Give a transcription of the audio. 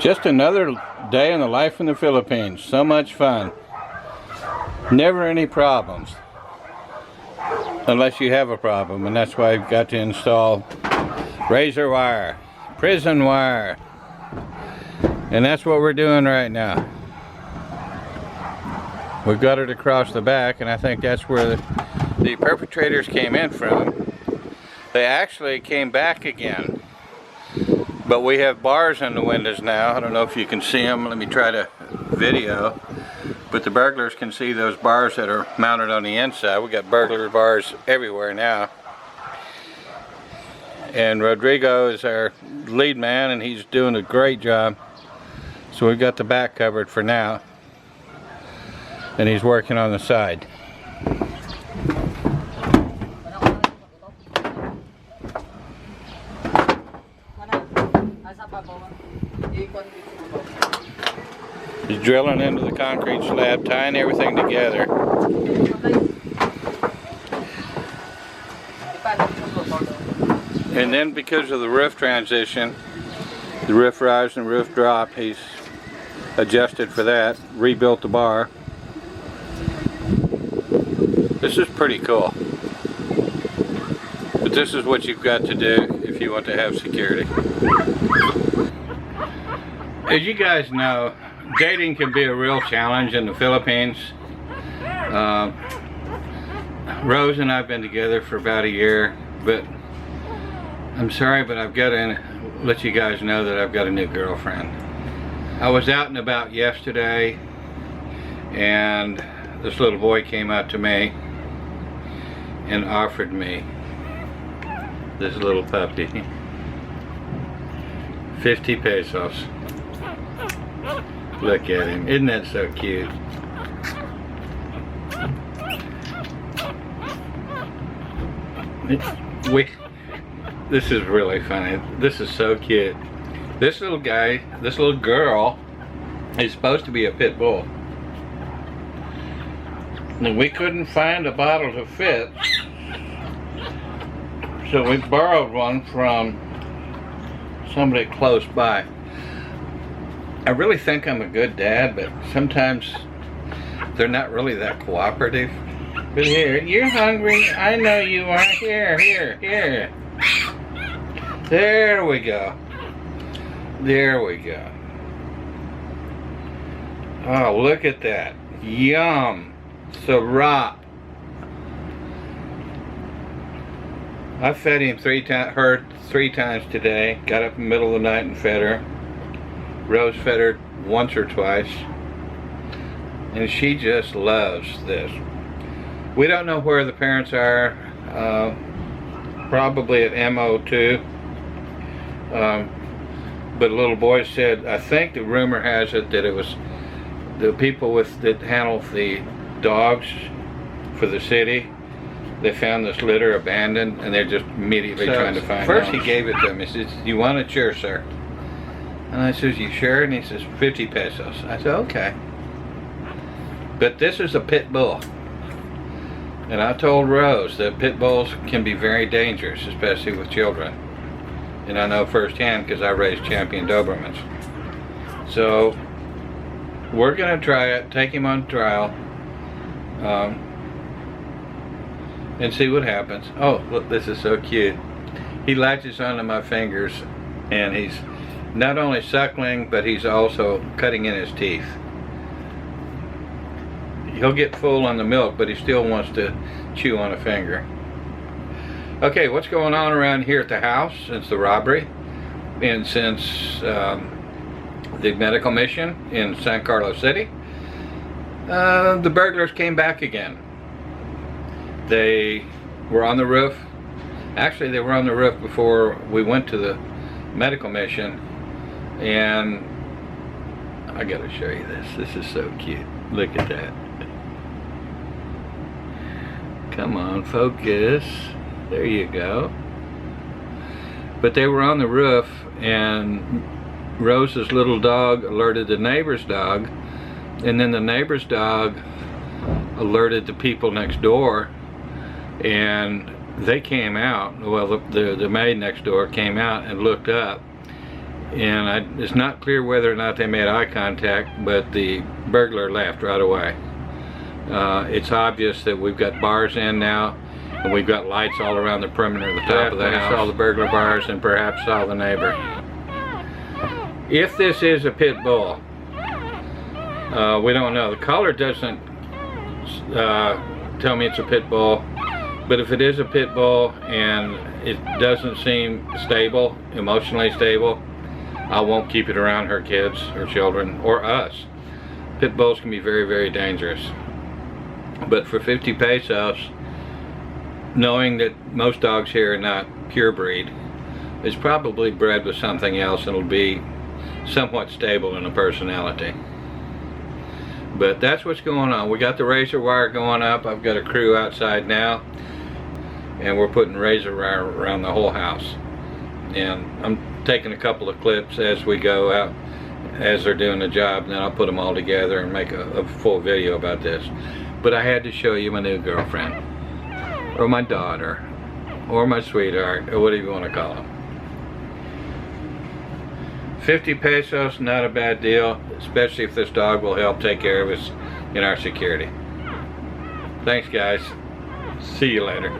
Just another day in the life in the Philippines. So much fun. Never any problems. Unless you have a problem, and that's why I've got to install razor wire, prison wire. And that's what we're doing right now. We've got it across the back, and I think that's where the perpetrators came in from. They actually came back again. But we have bars in the windows now. I don't know if you can see them. Let me try to video. But the burglars can see those bars that are mounted on the inside. We got burglar bars everywhere now. And Rodrigo is our lead man, and he's doing a great job. So we've got the back covered for now. And he's working on the side. He's drilling into the concrete slab, tying everything together. And then because of the roof transition, the roof rise and roof drop, he's adjusted for that, rebuilt the bar. This is pretty cool. But this is what you've got to do if you want to have security. As you guys know, dating can be a real challenge in the Philippines. Rose and I have been together for about a year, but I'm sorry, but I've got to let you guys know that I've got a new girlfriend. I was out and about yesterday, and this little boy came out to me and offered me this little puppy. 50 pesos. Look at him. Isn't that so cute? This is really funny. This is so cute. This little guy, this little girl, is supposed to be a pit bull. And we couldn't find a bottle to fit, so we borrowed one from somebody close by. I really think I'm a good dad, but sometimes they're not really that cooperative. But here, you're hungry. I know you are. Here. There we go. There we go. Oh, look at that. Yum. Sarap. I fed him three times today. Got up in the middle of the night and fed her. Rose fed her once or twice, and she just loves this. We don't know where the parents are. Probably at MO2. But a little boy said, I think the rumor has it that it was the people that handle the dogs for the city. They found this litter abandoned, and they're just immediately trying to find out. First he gave it to him. He says, "You want a chair, sir?" And I says, "You sure?" And he says, 50 pesos. I said, okay. But this is a pit bull. And I told Rose that pit bulls can be very dangerous, especially with children. And I know firsthand because I raised champion Dobermans. So we're going to try it, take him on trial, and see what happens. Oh, look, this is so cute. He latches onto my fingers, and he's not only suckling, but he's also cutting in his teeth. He'll get full on the milk, but he still wants to chew on a finger. Okay, what's going on around here at the house since the robbery and since the medical mission in San Carlos City? The burglars came back again. They were on the roof. Actually, they were on the roof before we went to the medical mission. And I gotta show you this. This is so cute. Look at that. Come on, focus. There you go. But they were on the roof, and Rose's little dog alerted the neighbor's dog, and then the neighbor's dog alerted the people next door, and they came out. Well, the maid next door came out and looked up, and it's not clear whether or not they made eye contact, but the burglar left right away. It's obvious that we've got bars in now, and we've got lights all around the perimeter of the top of the house. Saw the burglar bars and perhaps saw the neighbor. If this is a pit bull, we don't know. The collar doesn't tell me it's a pit bull, but if it is a pit bull and it doesn't seem stable, emotionally stable, I won't keep it around her kids or children or us. Pit bulls can be very, very dangerous. But for 50 pesos, knowing that most dogs here are not pure breed, it's probably bred with something else and it'll be somewhat stable in a personality. But that's what's going on. We got the razor wire going up. I've got a crew outside now, and we're putting razor wire around the whole house. And I'm taking a couple of clips as we go out, as they're doing the job, and then I'll put them all together and make a full video about this. But I had to show you my new girlfriend, or my daughter, or my sweetheart, or whatever you want to call them. 50 pesos, not a bad deal, especially if this dog will help take care of us in our security. Thanks, guys. See you later.